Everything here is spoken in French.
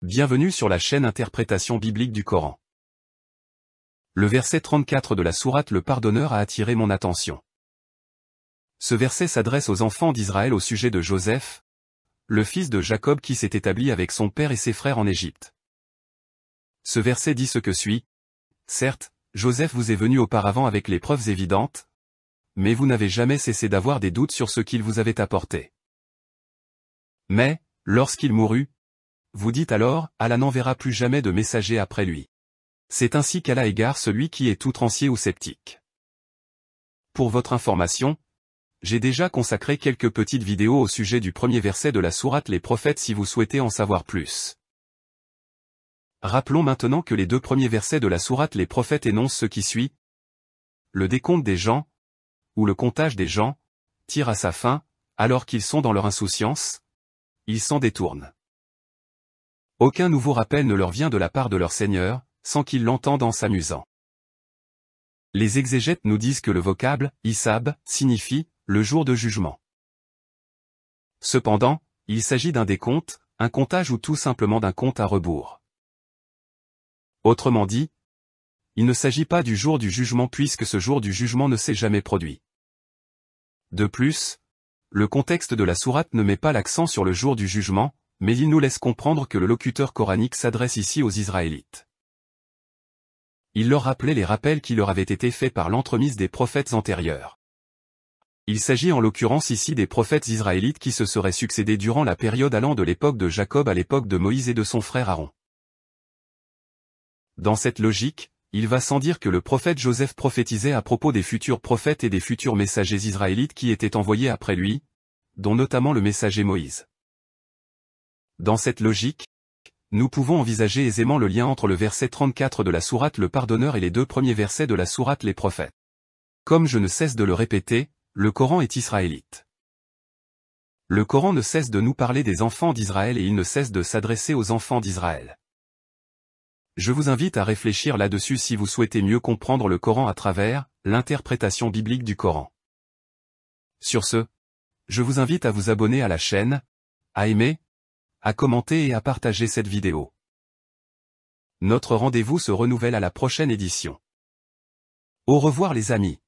Bienvenue sur la chaîne Interprétation biblique du Coran. Le verset 34 de la sourate Le Pardonneur a attiré mon attention. Ce verset s'adresse aux enfants d'Israël au sujet de Joseph, le fils de Jacob qui s'est établi avec son père et ses frères en Égypte. Ce verset dit ce que suit. Certes, Joseph vous est venu auparavant avec les preuves évidentes, mais vous n'avez jamais cessé d'avoir des doutes sur ce qu'il vous avait apporté. Mais, lorsqu'il mourut, vous dites alors, Allah n'enverra plus jamais de messager après lui. C'est ainsi qu'Allah égare celui qui est outrancier ou sceptique. Pour votre information, j'ai déjà consacré quelques petites vidéos au sujet du premier verset de la sourate Les Prophètes si vous souhaitez en savoir plus. Rappelons maintenant que les deux premiers versets de la sourate Les Prophètes énoncent ce qui suit. Le décompte des gens, ou le comptage des gens, tire à sa fin, alors qu'ils sont dans leur insouciance, ils s'en détournent. Aucun nouveau rappel ne leur vient de la part de leur Seigneur, sans qu'ils l'entendent en s'amusant. Les exégètes nous disent que le vocable « Hisab » signifie « le jour de jugement ». Cependant, il s'agit d'un décompte, un comptage ou tout simplement d'un compte à rebours. Autrement dit, il ne s'agit pas du jour du jugement puisque ce jour du jugement ne s'est jamais produit. De plus, le contexte de la sourate ne met pas l'accent sur le jour du jugement, mais il nous laisse comprendre que le locuteur coranique s'adresse ici aux Israélites. Il leur rappelait les rappels qui leur avaient été faits par l'entremise des prophètes antérieurs. Il s'agit en l'occurrence ici des prophètes israélites qui se seraient succédés durant la période allant de l'époque de Jacob à l'époque de Moïse et de son frère Aaron. Dans cette logique, il va sans dire que le prophète Joseph prophétisait à propos des futurs prophètes et des futurs messagers israélites qui étaient envoyés après lui, dont notamment le messager Moïse. Dans cette logique, nous pouvons envisager aisément le lien entre le verset 34 de la sourate Le Pardonneur et les deux premiers versets de la sourate Les Prophètes. Comme je ne cesse de le répéter, le Coran est israélite. Le Coran ne cesse de nous parler des enfants d'Israël et il ne cesse de s'adresser aux enfants d'Israël. Je vous invite à réfléchir là-dessus si vous souhaitez mieux comprendre le Coran à travers l'interprétation biblique du Coran. Sur ce, je vous invite à vous abonner à la chaîne, à aimer, à commenter et à partager cette vidéo. Notre rendez-vous se renouvelle à la prochaine édition. Au revoir les amis.